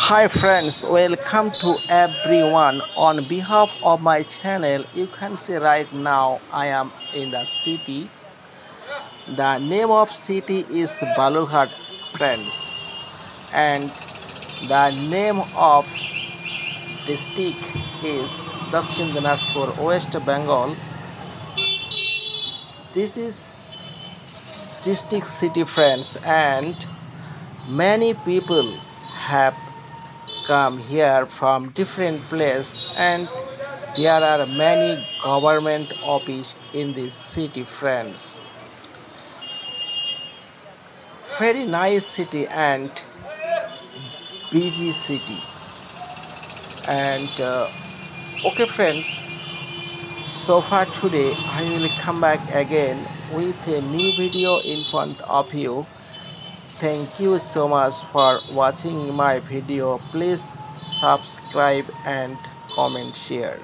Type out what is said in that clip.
Hi friends, welcome to everyone. On behalf of my channel, you can see right now I am in the city. The name of city is Balughat, friends, and the name of district is Dakshin Dinajpur, West Bengal. This is district city, friends, and many people have come here from different places, and there are many government office in this city, friends. Very nice city and busy city. And okay, friends, so far today I will come back again with a new video in front of you. Thank you so much for watching my video. Please subscribe and comment, share.